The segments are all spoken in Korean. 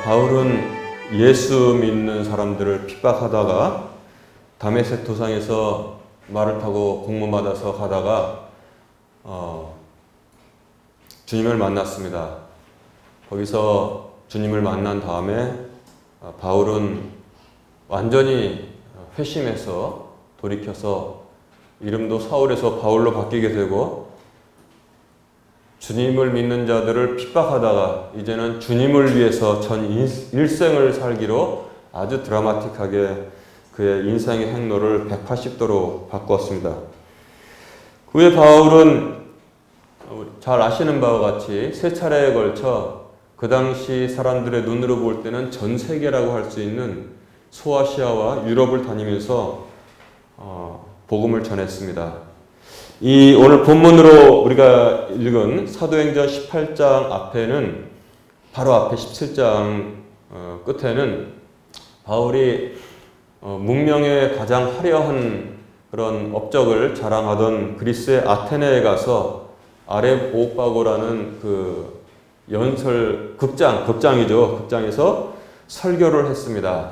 바울은 예수 믿는 사람들을 핍박하다가 다메섹 도상에서 말을 타고 공문받아서 가다가 주님을 만났습니다. 거기서 주님을 만난 다음에 바울은 완전히 회심해서 돌이켜서 이름도 사울에서 바울로 바뀌게 되고 주님을 믿는 자들을 핍박하다가 이제는 주님을 위해서 전 일생을 살기로 아주 드라마틱하게 그의 인생의 행로를 180도로 바꾸었습니다. 그 후에 바울은 잘 아시는 바와 같이 세 차례에 걸쳐 그 당시 사람들의 눈으로 볼 때는 전 세계라고 할 수 있는 소아시아와 유럽을 다니면서 복음을 전했습니다. 이 오늘 본문으로 우리가 읽은 사도행전 18장 앞에는 바로 앞에 17장 끝에는 바울이 문명의 가장 화려한 그런 업적을 자랑하던 그리스의 아테네에 가서 아렙 오빠고라는 그 연설 극장에서 설교를 했습니다.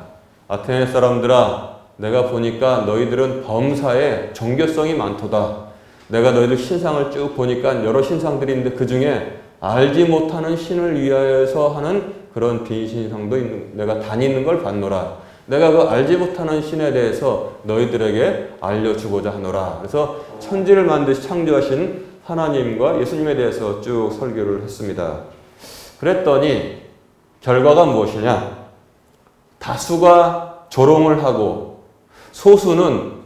아테네 사람들아, 내가 보니까 너희들은 범사에 정교성이 많도다. 내가 너희들 신상을 쭉 보니까 여러 신상들이 있는데 그 중에 알지 못하는 신을 위하여서 하는 그런 빈신상도 내가 다니는 걸 봤노라. 내가 그 알지 못하는 신에 대해서 너희들에게 알려주고자 하노라. 그래서 천지를 만드시 창조하신 하나님과 예수님에 대해서 쭉 설교를 했습니다. 그랬더니 결과가 무엇이냐? 다수가 조롱을 하고 소수는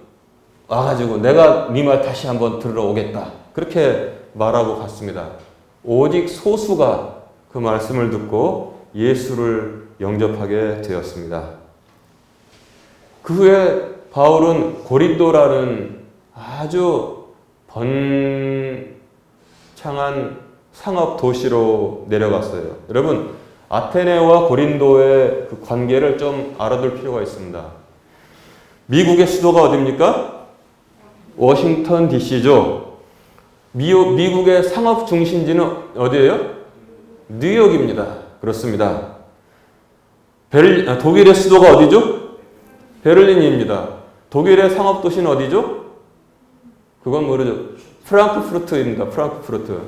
와가지고 내가 네 말 다시 한번 들으러 오겠다. 그렇게 말하고 갔습니다. 오직 소수가 그 말씀을 듣고 예수를 영접하게 되었습니다. 그 후에 바울은 고린도라는 아주 번창한 상업 도시로 내려갔어요. 여러분, 아테네와 고린도의 그 관계를 좀 알아둘 필요가 있습니다. 미국의 수도가 어디입니까? 워싱턴 DC죠. 미국의 상업 중심지는 어디예요? 뉴욕입니다. 그렇습니다. 독일의 수도가 어디죠? 베를린입니다. 독일의 상업 도시는 어디죠? 그건 모르죠. 프랑크푸르트입니다. 프랑크푸르트.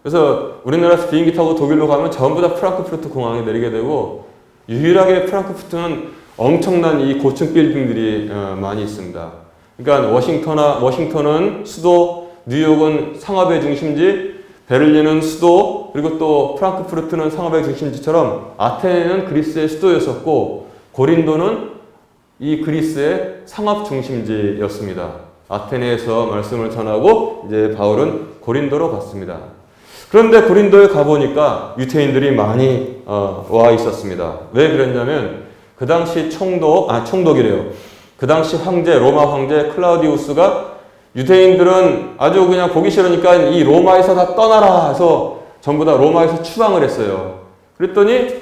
그래서 우리나라에서 비행기 타고 독일로 가면 전부 다 프랑크푸르트 공항에 내리게 되고 유일하게 프랑크푸르트는 엄청난 이 고층 빌딩들이 많이 있습니다. 그러니까 워싱턴은 수도, 뉴욕은 상업의 중심지, 베를린은 수도, 그리고 또 프랑크푸르트는 상업의 중심지처럼 아테네는 그리스의 수도였었고 고린도는 이 그리스의 상업 중심지였습니다. 아테네에서 말씀을 전하고 이제 바울은 고린도로 갔습니다. 그런데 고린도에 가보니까 유태인들이 많이 와 있었습니다. 왜 그랬냐면 그 당시 총독이래요. 그 당시 로마 황제 클라우디우스가 유대인들은 아주 그냥 보기 싫으니까 이 로마에서 다 떠나라 해서 전부 다 로마에서 추방을 했어요. 그랬더니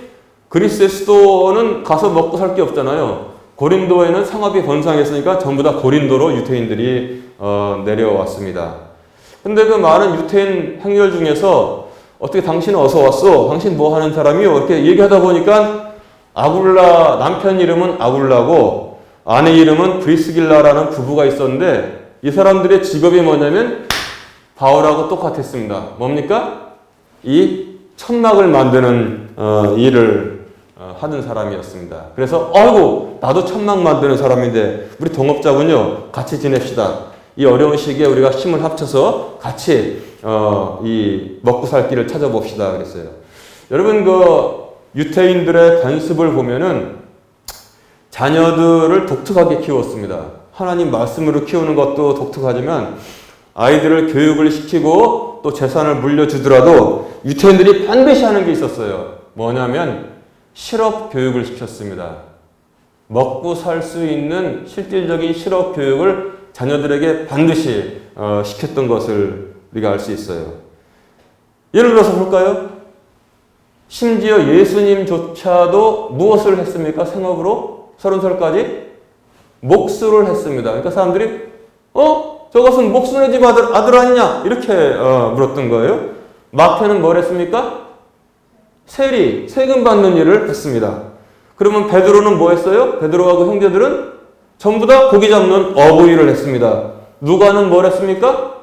그리스의 수도는 가서 먹고 살 게 없잖아요. 고린도에는 상업이 번성했으니까 전부 다 고린도로 유태인들이 내려왔습니다. 근데 그 많은 유태인 행렬 중에서 어떻게 당신은 어서 왔어? 당신 뭐 하는 사람이요? 이렇게 얘기하다 보니까 아굴라, 남편 이름은 아굴라고 아내 이름은 브리스길라라는 부부가 있었는데 이 사람들의 직업이 뭐냐면 바울하고 똑같았습니다. 뭡니까? 이 천막을 만드는 일을 하는 사람이었습니다. 그래서 아이고 나도 천막 만드는 사람인데 우리 동업자군요. 같이 지냅시다. 이 어려운 시기에 우리가 힘을 합쳐서 같이 이 먹고 살 길을 찾아봅시다 그랬어요. 여러분 그 유태인들의 관습을 보면은 자녀들을 독특하게 키웠습니다. 하나님 말씀으로 키우는 것도 독특하지만 아이들을 교육을 시키고 또 재산을 물려주더라도 유태인들이 반드시 하는 게 있었어요. 뭐냐면 실업 교육을 시켰습니다. 먹고 살 수 있는 실질적인 실업 교육을 자녀들에게 반드시 시켰던 것을 우리가 알 수 있어요. 예를 들어서 볼까요? 심지어 예수님조차도 무엇을 했습니까? 생업으로? 30살까지 목수를 했습니다. 그러니까 사람들이 저것은 목수네 집 아들 아니냐? 이렇게 물었던 거예요. 마태는 뭘 했습니까? 세금 받는 일을 했습니다. 그러면 베드로는 뭐 했어요? 베드로하고 형제들은 전부 다 고기 잡는 어부 일을 했습니다. 누가는 뭘 했습니까?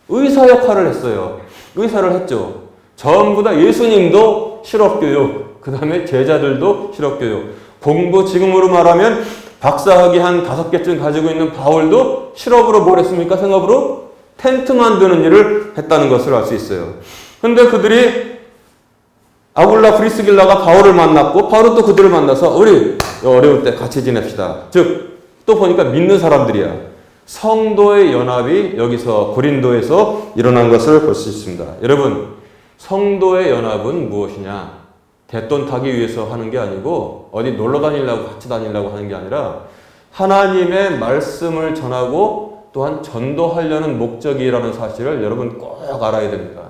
의사 역할을 했어요. 의사를 했죠. 전부 다 예수님도 실업교육, 그 다음에 제자들도 실업교육. 공부 지금으로 말하면 박사학위 한 5개쯤 가지고 있는 바울도 실업으로 뭘 했습니까? 생업으로 텐트 만드는 일을 했다는 것을 알 수 있어요. 근데 그들이 아굴라 브리스길라가 바울을 만났고 바울은 또 그들을 만나서 우리 어려울 때 같이 지냅시다. 즉 또 보니까 믿는 사람들이야. 성도의 연합이 여기서 고린도에서 일어난 것을 볼 수 있습니다. 여러분, 성도의 연합은 무엇이냐? 대돈 타기 위해서 하는 게 아니고 어디 놀러 다니려고 같이 다니려고 하는 게 아니라 하나님의 말씀을 전하고 또한 전도하려는 목적이라는 사실을 여러분 꼭 알아야 됩니다.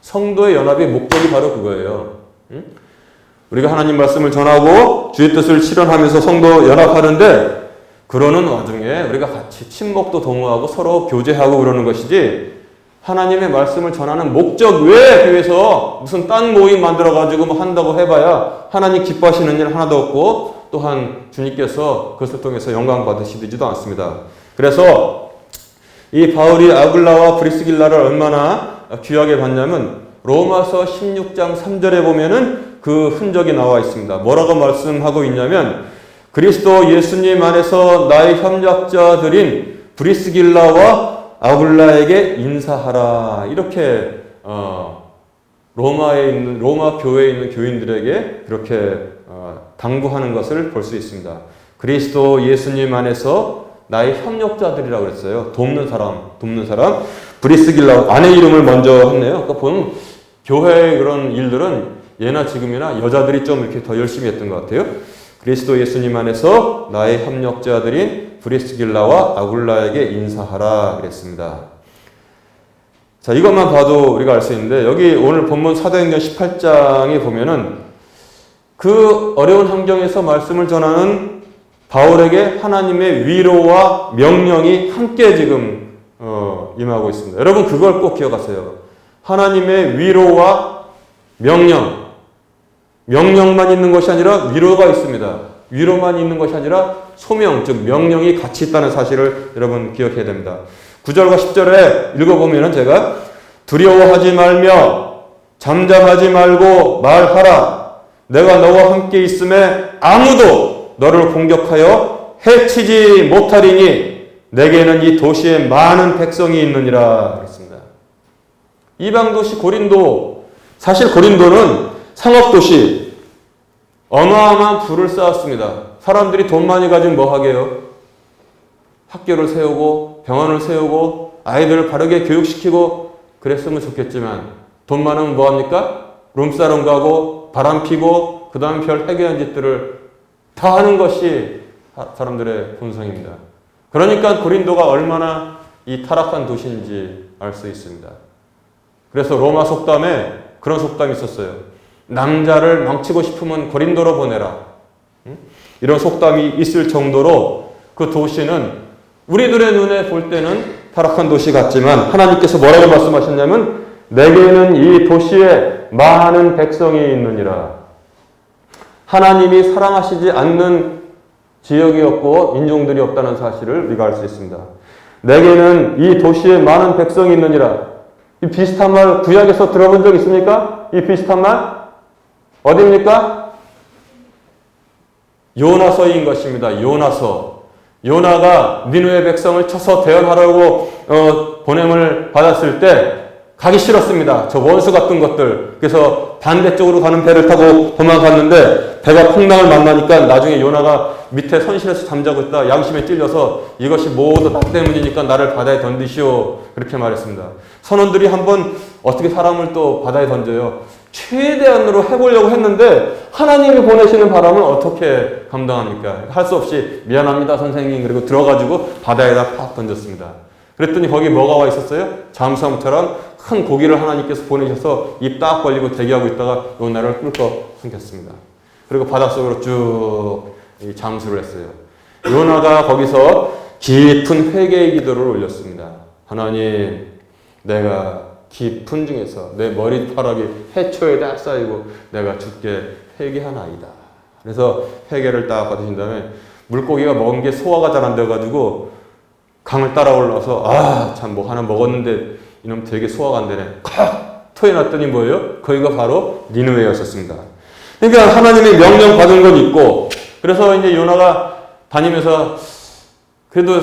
성도의 연합의 목적이 바로 그거예요. 우리가 하나님 말씀을 전하고 주의 뜻을 실현하면서 성도 연합하는데 그러는 와중에 우리가 같이 친목도 도모하고 서로 교제하고 그러는 것이지 하나님의 말씀을 전하는 목적 외에 교회에서 무슨 딴 모임 만들어가지고 뭐 한다고 해봐야 하나님 기뻐하시는 일 하나도 없고 또한 주님께서 그것을 통해서 영광 받으시지도 않습니다. 그래서 이 바울이 아굴라와 브리스길라를 얼마나 귀하게 봤냐면 로마서 16장 3절에 보면은 그 흔적이 나와 있습니다. 뭐라고 말씀하고 있냐면 그리스도 예수님 안에서 나의 협력자들인 브리스길라와 아굴라에게 인사하라. 이렇게 로마 교회에 있는 교인들에게 그렇게 당부하는 것을 볼 수 있습니다. 그리스도 예수님 안에서 나의 협력자들이라고 그랬어요. 돕는 사람. 브리스길라 아내 이름을 먼저 했네요. 그러니까 보면 교회의 그런 일들은 예나 지금이나 여자들이 좀 이렇게 더 열심히 했던 것 같아요. 그리스도 예수님 안에서 나의 협력자들인 브리스길라와 아굴라에게 인사하라 그랬습니다. 자, 이것만 봐도 우리가 알 수 있는데 여기 오늘 본문 사도행전 18장에 보면은 그 어려운 환경에서 말씀을 전하는 바울에게 하나님의 위로와 명령이 함께 지금 임하고 있습니다. 여러분 그걸 꼭 기억하세요. 하나님의 위로와 명령만 있는 것이 아니라 위로가 있습니다. 위로만 있는 것이 아니라 소명, 즉 명령이 같이 있다는 사실을 여러분 기억해야 됩니다. 9절과 10절에 읽어보면 제가 두려워하지 말며 잠잠하지 말고 말하라. 내가 너와 함께 있음에 아무도 너를 공격하여 해치지 못하리니 내게는 이 도시에 많은 백성이 있느니라 그랬습니다. 이방도시 고린도, 사실 고린도는 상업도시, 어마어마한 부를 쌓았습니다. 사람들이 돈 많이 가지면 뭐 하게요? 학교를 세우고 병원을 세우고 아이들을 바르게 교육시키고 그랬으면 좋겠지만 돈 많으면 뭐합니까? 룸사롱 가고 바람 피고 그 다음 별 해괴한 짓들을 다 하는 것이 사람들의 본성입니다. 그러니까 고린도가 얼마나 이 타락한 도시인지 알 수 있습니다. 그래서 로마 속담에 그런 속담이 있었어요. 남자를 망치고 싶으면 고린도로 보내라. 이런 속담이 있을 정도로 그 도시는 우리들의 눈에 볼 때는 타락한 도시 같지만 하나님께서 뭐라고 말씀하셨냐면 내게는 이 도시에 많은 백성이 있느니라. 하나님이 사랑하시지 않는 지역이 없고 인종들이 없다는 사실을 우리가 알 수 있습니다. 내게는 이 도시에 많은 백성이 있느니라. 이 비슷한 말 구약에서 들어본 적 있습니까? 이 비슷한 말? 어디입니까? 요나서인 것입니다. 요나서. 요나가 니느웨 백성을 쳐서 대언하라고 보냄을 받았을 때 가기 싫었습니다. 저 원수 같은 것들. 그래서 반대쪽으로 가는 배를 타고 도망갔는데 배가 풍랑을 만나니까 나중에 요나가 밑에 선실에서 잠자고 있다 양심에 찔려서 이것이 모두 나 때문이니까 나를 바다에 던지시오. 그렇게 말했습니다. 선원들이 한번 어떻게 사람을 또 바다에 던져요. 최대한으로 해보려고 했는데 하나님이 보내시는 바람을 어떻게 감당합니까? 할 수 없이 미안합니다 선생님 그리고 들어가지고 바다에다 팍 던졌습니다. 그랬더니 거기 뭐가 와 있었어요? 잠수함처럼 큰 고기를 하나님께서 보내셔서 입 딱 벌리고 대기하고 있다가 요나를 꿀꺽 삼켰습니다. 그리고 바닷속으로 쭉 잠수를 했어요. 요나가 거기서 깊은 회개의 기도를 올렸습니다. 하나님, 내가 깊은 중에서 내 머리카락이 해초에다 쌓이고 내가 죽게 회개하나이다. 그래서 회개를 딱 받으신 다음에 물고기가 먹은 게 소화가 잘 안 돼가지고 강을 따라 올라서 참 뭐 하나 먹었는데 이놈 되게 소화가 안 되네. 콱 토해놨더니 뭐예요? 거기가 바로 니느웨였었습니다. 그러니까 하나님의 명령 받은 건 있고, 그래서 이제 요나가 다니면서 그래도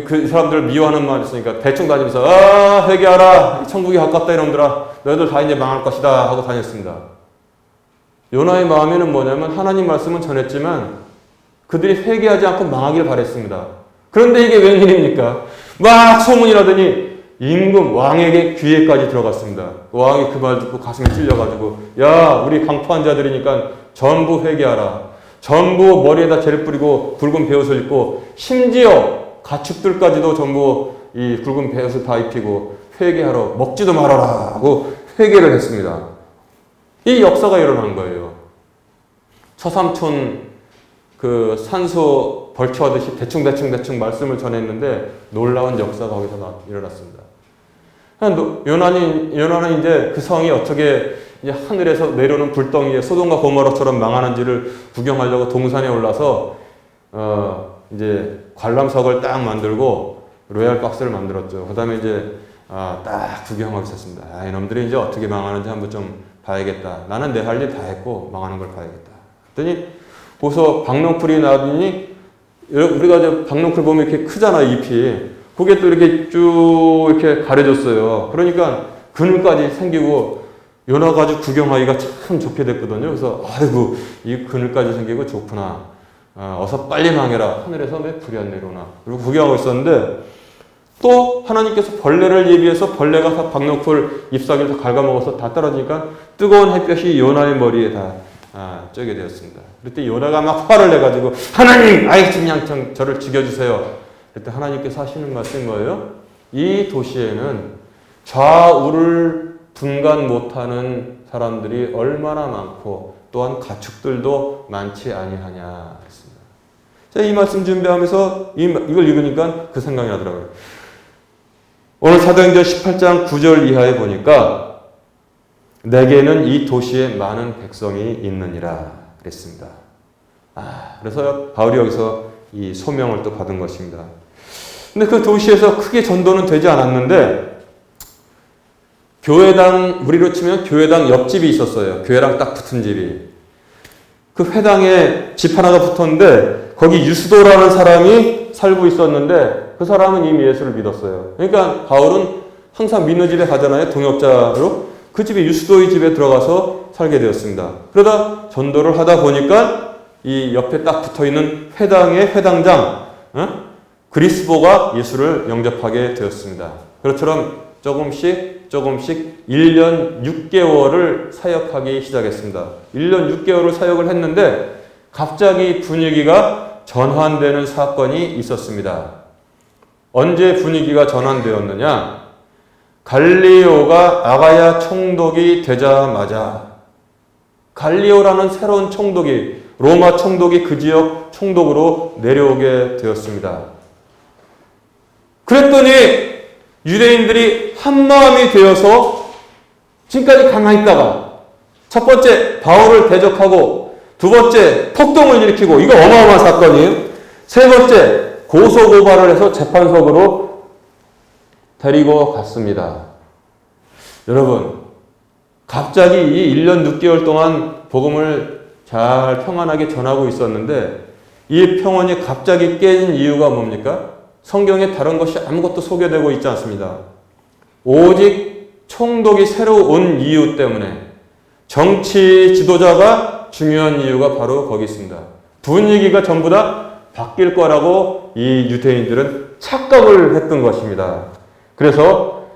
그 사람들을 미워하는 말이 있으니까 대충 다니면서 회개하라, 천국이 가깝다 이놈들아, 너희들 다 이제 망할 것이다 하고 다녔습니다. 요나의 마음에는 뭐냐면 하나님 말씀은 전했지만 그들이 회개하지 않고 망하길 바랬습니다. 그런데 이게 웬일입니까? 막 소문이 나더니 임금 왕에게 귀에까지 들어갔습니다. 왕이 그 말 듣고 가슴이 찔려가지고 야, 우리 강포한 자들이니까 전부 회개하라. 전부 머리에다 재를 뿌리고 굵은 베옷을 입고 심지어 가축들까지도 전부 이 굵은 베옷을 다 입히고 회개하러 먹지도 말아라 하고 회개를 했습니다. 이 역사가 일어난 거예요. 처삼촌 그 산소 벌초하듯이 대충 말씀을 전했는데 놀라운 역사가 거기서 일어났습니다. 요나는 이제 그 성이 어떻게 이제 하늘에서 내려오는 불덩이에 소돔과 고모라처럼 망하는지를 구경하려고 동산에 올라서 이제 관람석을 딱 만들고 로얄 박스를 만들었죠. 그 다음에 이제 딱 구경하고 있었습니다. 이놈들이 이제 어떻게 망하는지 한번 좀 봐야겠다. 나는 내 할 일 다 했고 망하는 걸 봐야겠다. 그랬더니 거기서 박넝쿨이 나더니 우리가 이제 박넝쿨 보면 이렇게 크잖아, 잎이. 그게 또 이렇게 쭉 이렇게 가려졌어요. 그러니까 그늘까지 생기고 요나가 아주 구경하기가 참 좋게 됐거든요. 그래서 아이고 이 그늘까지 생기고 좋구나. 어서 빨리 망해라. 하늘에서 왜 불이 안 내려오나. 그리고 구경하고 있었는데 또 하나님께서 벌레를 예비해서 벌레가 다 박넝쿨 잎사귀를 다 갉아먹어서 다 떨어지니까 뜨거운 햇볕이 요나의 머리에 다 쬐게 되었습니다. 그때 요나가 막 화를 내가지고 하나님, 그냥 저를 죽여주세요. 그때 하나님께서 하시는 말씀인 거예요. 이 도시에는 좌우를 분간 못하는 사람들이 얼마나 많고 또한 가축들도 많지 아니하냐 했습니다. 제가 이 말씀 준비하면서 이걸 읽으니까 그 생각이 나더라고요. 오늘 사도행전 18장 9절 이하에 보니까 내게는 이 도시에 많은 백성이 있느니라 그랬습니다. 그래서 바울이 여기서 이 소명을 또 받은 것입니다. 근데 그 도시에서 크게 전도는 되지 않았는데 교회당, 우리로 치면 교회당 옆집이 있었어요. 교회랑 딱 붙은 집이. 그 회당에 집 하나가 붙었는데 거기 유스도라는 사람이 살고 있었는데 그 사람은 이미 예수를 믿었어요. 그러니까 바울은 항상 믿는 집에 가잖아요. 동역자로. 그 집에 유스도의 집에 들어가서 살게 되었습니다. 그러다 전도를 하다 보니까 이 옆에 딱 붙어있는 회당의 회당장 그리스보가 예수를 영접하게 되었습니다. 그것처럼 조금씩 1년 6개월을 사역하기 시작했습니다. 1년 6개월을 사역을 했는데 갑자기 분위기가 전환되는 사건이 있었습니다. 언제 분위기가 전환되었느냐? 갈리오가 아가야 총독이 되자마자 갈리오라는 새로운 총독이 로마 총독이 그 지역 총독으로 내려오게 되었습니다. 그랬더니 유대인들이 한마음이 되어서 지금까지 가만히 있다가 첫 번째 바울을 대적하고 두 번째 폭동을 일으키고 이거 어마어마한 사건이에요. 세 번째 고소고발을 해서 재판석으로 데리고 갔습니다. 여러분 갑자기 이 1년 6개월 동안 복음을 잘 평안하게 전하고 있었는데 이 평안이 갑자기 깨진 이유가 뭡니까? 성경에 다른 것이 아무것도 소개되고 있지 않습니다. 오직 총독이 새로 온 이유 때문에 정치 지도자가 중요한 이유가 바로 거기 있습니다. 분위기가 전부 다 바뀔 거라고 이 유대인들은 착각을 했던 것입니다. 그래서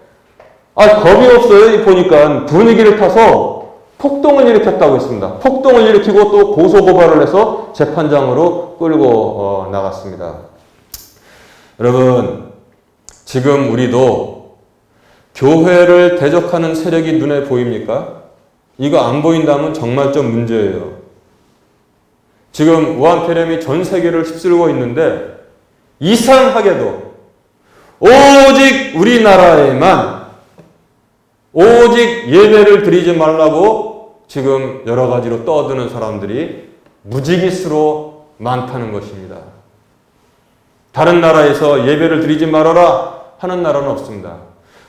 겁이 없어요. 보니까 분위기를 타서 폭동을 일으켰다고 했습니다. 폭동을 일으키고 또 고소고발을 해서 재판장으로 끌고 나갔습니다. 여러분 지금 우리도 교회를 대적하는 세력이 눈에 보입니까? 이거 안 보인다면 정말 좀 문제예요. 지금 우한폐렴이 전 세계를 휩쓸고 있는데 이상하게도 오직 우리나라에만 오직 예배를 드리지 말라고 지금 여러 가지로 떠드는 사람들이 무지기수로 많다는 것입니다. 다른 나라에서 예배를 드리지 말아라 하는 나라는 없습니다.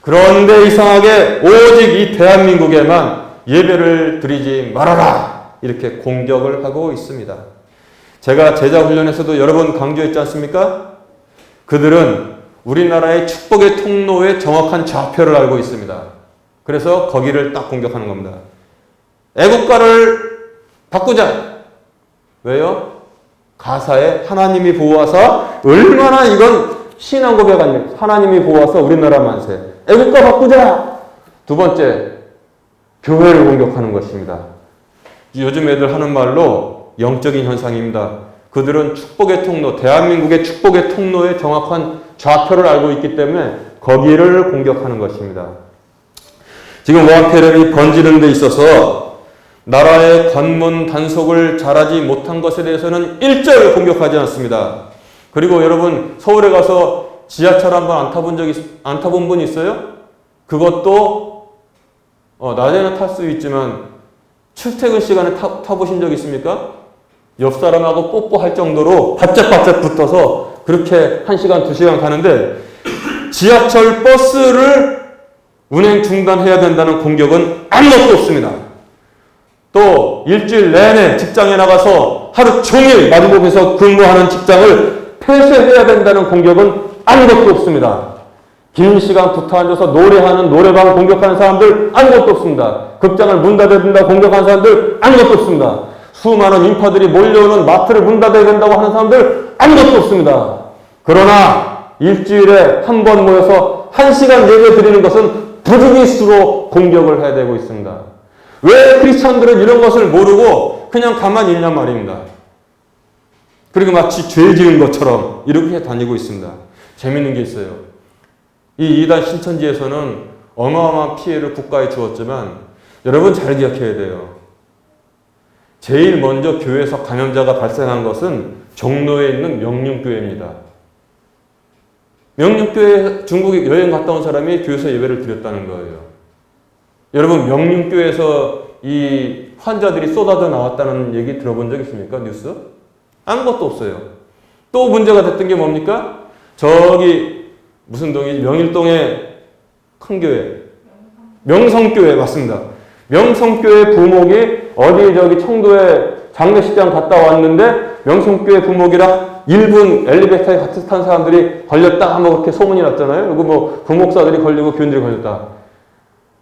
그런데 이상하게 오직 이 대한민국에만 예배를 드리지 말아라 이렇게 공격을 하고 있습니다. 제가 제자훈련에서도 여러 번 강조했지 않습니까? 그들은 우리나라의 축복의 통로의 정확한 좌표를 알고 있습니다. 그래서 거기를 딱 공격하는 겁니다. 애국가를 바꾸자. 왜요? 가사에 하나님이 보호하사 얼마나 이건 신앙 고백 아니에요. 하나님이 보호하사 우리나라 만세. 애국가 바꾸자. 두 번째, 교회를 공격하는 것입니다. 요즘 애들 하는 말로 영적인 현상입니다. 그들은 축복의 통로, 대한민국의 축복의 통로의 정확한 좌표를 알고 있기 때문에 거기를 공격하는 것입니다. 지금 어학 테러이 번지는 데 있어서 나라의 관문 단속을 잘하지 못한 것에 대해서는 일절 공격하지 않습니다. 그리고 여러분 서울에 가서 지하철 한번 안 타본 분 있어요? 그것도 낮에는 탈 수 있지만 출퇴근 시간에 타보신 적 있습니까? 옆 사람하고 뽀뽀할 정도로 바짝바짝 붙어서 그렇게 1시간, 2시간 가는데 지하철 버스를 운행 중단해야 된다는 공격은 아무것도 없습니다. 또 일주일 내내 직장에 나가서 하루 종일 마주보면서 근무하는 직장을 폐쇄해야 된다는 공격은 아무것도 없습니다. 긴 시간 붙어 앉아서 노래하는 노래방 공격하는 사람들 아무것도 없습니다. 극장을 문 닫아야 된다고 공격하는 사람들 아무것도 없습니다. 수많은 인파들이 몰려오는 마트를 문 닫아야 된다고 하는 사람들 아무것도 없습니다. 그러나 일주일에 한 번 모여서 1시간 예배 드리는 것은 부지기수로 공격을 해야 되고 있습니다. 왜 크리스천들은 이런 것을 모르고 그냥 가만히 있냔 말입니다. 그리고 마치 죄 지은 것처럼 이렇게 다니고 있습니다. 재밌는 게 있어요. 이 이단 신천지에서는 어마어마한 피해를 국가에 주었지만 여러분 잘 기억해야 돼요. 제일 먼저 교회에서 감염자가 발생한 것은 종로에 있는 명륜교회입니다. 명륜교회 중국에 여행 갔다 온 사람이 교회에서 예배를 드렸다는 거예요. 여러분 명륜교회에서 이 환자들이 쏟아져 나왔다는 얘기 들어본 적 있습니까? 뉴스? 아무것도 없어요. 또 문제가 됐던 게 뭡니까? 저기 무슨 동이지? 명일동의 큰 교회. 명성교회 맞습니다. 명성교회 부목이 어디 저기 청도에 장례식장 갔다 왔는데 명성교회 부목이랑 1분 엘리베이터에 같이 탄 사람들이 걸렸다 뭐 그렇게 소문이 났잖아요. 그리고 뭐 부목사들이 걸리고 교인들이 걸렸다.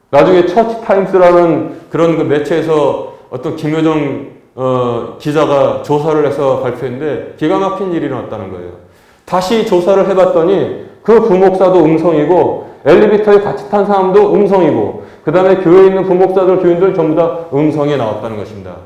나중에 처치타임스라는 그런 그 매체에서 어떤 김효정 기자가 조사를 해서 발표했는데 기가 막힌 일이 일어났다는 거예요. 다시 조사를 해봤더니 그 부목사도 음성이고 엘리베이터에 같이 탄 사람도 음성이고 그 다음에 교회에 있는 부목사들, 교인들 전부 다 음성에 나왔다는 것입니다.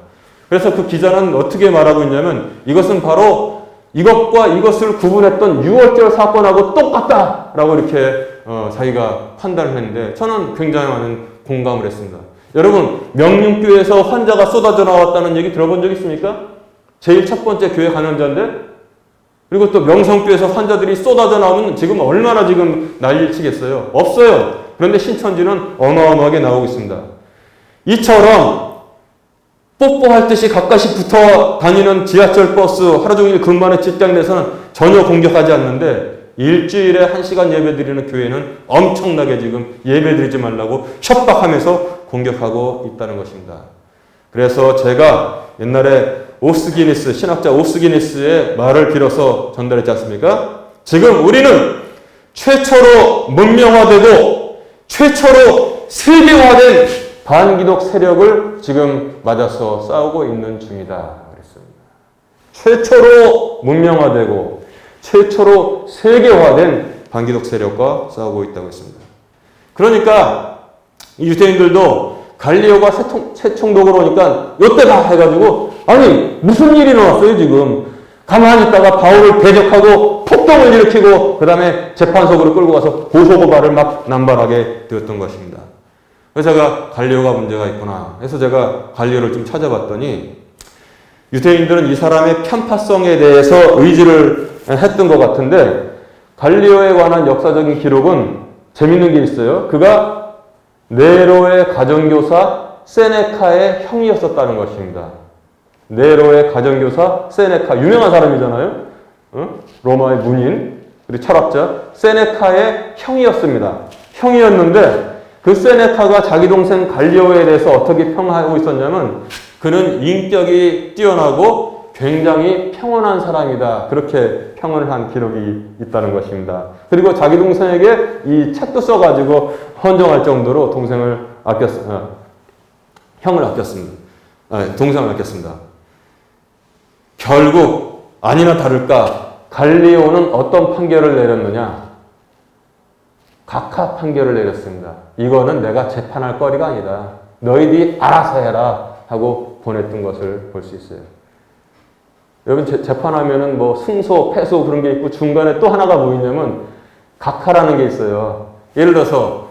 그래서 그 기자는 어떻게 말하고 있냐면 이것은 바로 이것과 이것을 구분했던 6월절 사건하고 똑같다라고 이렇게 자기가 판단을 했는데 저는 굉장히 많은 공감을 했습니다. 여러분 명륜교회에서 환자가 쏟아져 나왔다는 얘기 들어본 적 있습니까? 제일 첫 번째 교회 감염자인데 그리고 또 명성교회에서 환자들이 쏟아져 나오면 지금 얼마나 지금 난리를 치겠어요? 없어요. 그런데 신천지는 어마어마하게 나오고 있습니다. 이처럼 뽀뽀할 듯이 가까이 붙어 다니는 지하철 버스 하루 종일 근무하는 직장 내에서는 전혀 공격하지 않는데 일주일에 1시간 예배 드리는 교회는 엄청나게 지금 예배 드리지 말라고 협박하면서 공격하고 있다는 것입니다. 그래서 제가 옛날에 오스기니스, 신학자 오스기니스의 말을 빌어서 전달했지 않습니까? 지금 우리는 최초로 문명화되고 최초로 세계화된 반기독 세력을 지금 맞아서 싸우고 있는 중이다. 그랬습니다. 최초로 문명화되고 최초로 세계화된 반기독 세력과 싸우고 있다고 했습니다. 그러니까 이 유대인들도 갈리오가 세총독으로 오니까 요때다 해가지고 아니 무슨 일이 일어났어요 지금. 가만히 있다가 바울을 대적하고 폭동을 일으키고 그 다음에 재판석으로 끌고 가서 고소고발을 막 남발하게 되었던 것입니다. 그래서 제가 갈리오가 문제가 있구나 해서 제가 갈리오를 좀 찾아봤더니 유대인들은 이 사람의 편파성에 대해서 의지를 했던 것 같은데 갈리오에 관한 역사적인 기록은 재밌는 게 있어요. 그가 네로의 가정교사 세네카의 형이었었다는 것입니다. 네로의 가정교사 세네카, 유명한 사람이잖아요. 로마의 문인, 그리고 철학자 세네카의 형이었습니다. 형이었는데 그 세네카가 자기 동생 갈리오에 대해서 어떻게 평하고 있었냐면 그는 인격이 뛰어나고 굉장히 평온한 사람이다. 그렇게 평을 한 기록이 있다는 것입니다. 그리고 자기 동생에게 이 책도 써가지고 헌정할 정도로 형을 아꼈습니다. 동생을 아꼈습니다. 결국 아니나 다를까 갈리오는 어떤 판결을 내렸느냐? 각하 판결을 내렸습니다. 이거는 내가 재판할 거리가 아니다. 너희들이 알아서 해라 하고 보냈던 것을 볼 수 있어요. 여러분 재판하면은 뭐 승소, 패소 그런 게 있고 중간에 또 하나가 뭐 있냐면 각하라는 게 있어요. 예를 들어서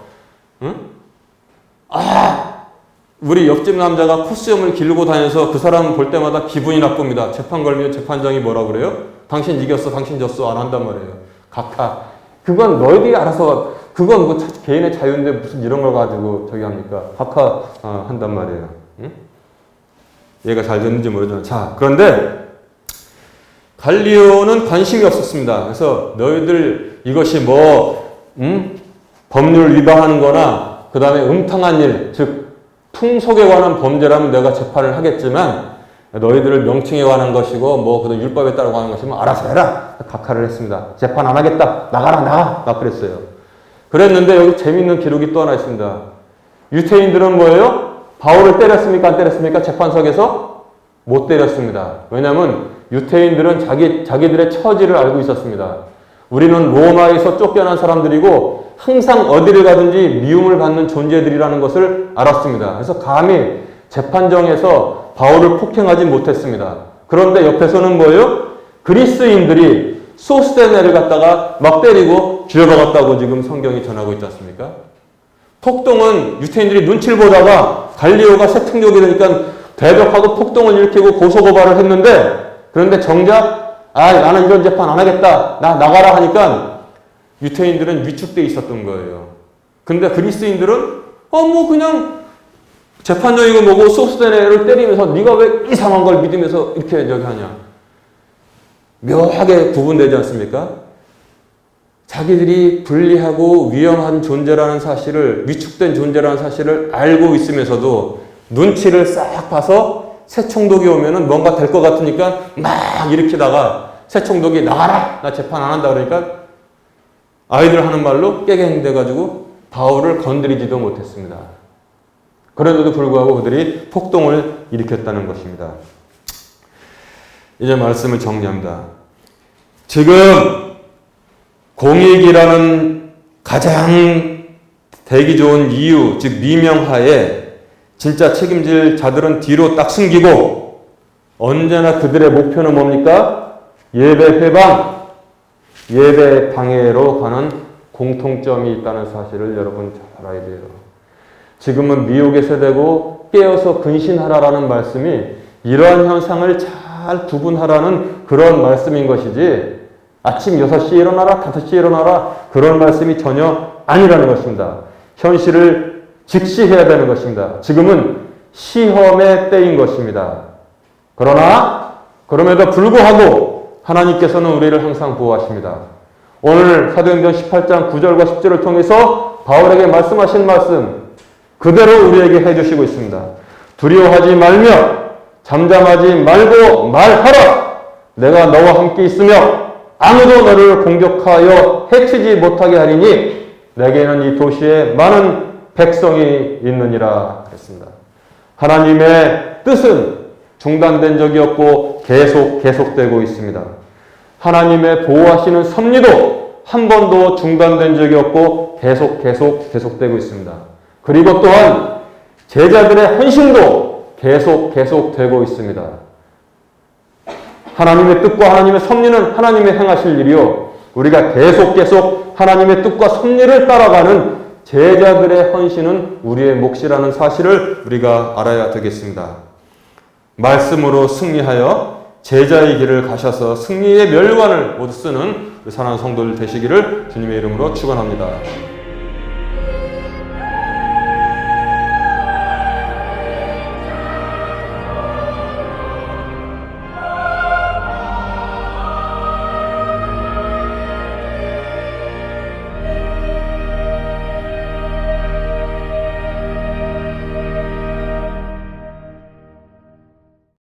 우리 옆집 남자가 코수염을 기르고 다녀서 그 사람 볼 때마다 기분이 나쁩니다. 재판 걸면 재판장이 뭐라 그래요? 당신 이겼어, 당신 졌어 안 한단 말이에요. 각하. 그건 너희들이 알아서, 그건 뭐 개인의 자유인데 무슨 이런 걸 가지고 저기 합니까? 각하 한단 말이에요. 응? 얘가 잘 됐는지 모르지만. 자, 그런데 갈리오는 관심이 없었습니다. 그래서 너희들 이것이 법률 위반하는 거나 그 다음에 음탕한 일, 즉 풍속에 관한 범죄라면 내가 재판을 하겠지만 너희들을 명칭에 관한 것이고 그 율법에 따라 관한 것이면 알아서 해라. 각하를 했습니다. 재판 안 하겠다. 나가 그랬어요. 그랬는데 여기 재미있는 기록이 또 하나 있습니다. 유태인들은 뭐예요? 바울을 때렸습니까? 안 때렸습니까? 재판석에서 못 때렸습니다. 왜냐하면 유태인들은 자기들의 처지를 알고 있었습니다. 우리는 로마에서 쫓겨난 사람들이고 항상 어디를 가든지 미움을 받는 존재들이라는 것을 알았습니다. 그래서 감히 재판정에서 바울을 폭행하지 못했습니다. 그런데 옆에서는 뭐예요? 그리스인들이 소스데네를 갖다가 막 때리고 죽여박았다고 지금 성경이 전하고 있지 않습니까? 폭동은 유태인들이 눈치를 보다가 갈리오가 세특력이 되니까 대적하고 폭동을 일으키고 고소고발을 했는데, 그런데 정작 나는 이런 재판 안 하겠다, 나 나가라 하니까 유태인들은 위축돼 있었던 거예요. 근데 그리스인들은 그냥 재판정이고 뭐고 소스데네를 때리면서 네가 왜 이상한 걸 믿으면서 이렇게 저기 하냐. 묘하게 구분되지 않습니까? 자기들이 불리하고 위험한 존재라는 사실을, 위축된 존재라는 사실을 알고 있으면서도 눈치를 싹 봐서 새총독이 오면은 뭔가 될 것 같으니까 막 일으키다가 새총독이 나가라! 나 재판 안 한다 그러니까 아이들 하는 말로 깨게 행돼가지고 바울을 건드리지도 못했습니다. 그런데도 불구하고 그들이 폭동을 일으켰다는 것입니다. 이제 말씀을 정리합니다. 지금 공익이라는 가장 되기 좋은 이유, 즉 미명하에 진짜 책임질 자들은 뒤로 딱 숨기고 언제나 그들의 목표는 뭡니까? 예배 회방, 예배 방해로 가는 공통점이 있다는 사실을 여러분 잘 알아야 돼요. 지금은 미혹의 세대고 깨어서 근신하라라는 말씀이 이러한 현상을 잘 구분하라는 그런 말씀인 것이지, 아침 6시에 일어나라, 5시에 일어나라 그런 말씀이 전혀 아니라는 것입니다. 현실을 직시해야 되는 것입니다. 지금은 시험의 때인 것입니다. 그럼에도 불구하고 하나님께서는 우리를 항상 보호하십니다. 오늘 사도행전 18장 9절과 10절을 통해서 바울에게 말씀하신 말씀 그대로 우리에게 해주시고 있습니다. 두려워하지 말며 잠잠하지 말고 말하라. 내가 너와 함께 있으며 아무도 너를 공격하여 해치지 못하게 하리니 내게는 이 도시에 많은 백성이 있느니라 그랬습니다. 하나님의 뜻은 중단된 적이 없고 계속되고 있습니다. 하나님의 보호하시는 섭리도 한 번도 중단된 적이 없고 계속되고 있습니다. 그리고 또한 제자들의 헌신도 계속되고 있습니다. 하나님의 뜻과 하나님의 섭리는 하나님의 행하실 일이요, 우리가 계속 하나님의 뜻과 섭리를 따라가는 제자들의 헌신은 우리의 몫이라는 사실을 우리가 알아야 되겠습니다. 말씀으로 승리하여 제자의 길을 가셔서 승리의 멸관을 모두 쓰는 사랑하는 성도들 되시기를 주님의 이름으로 축원합니다.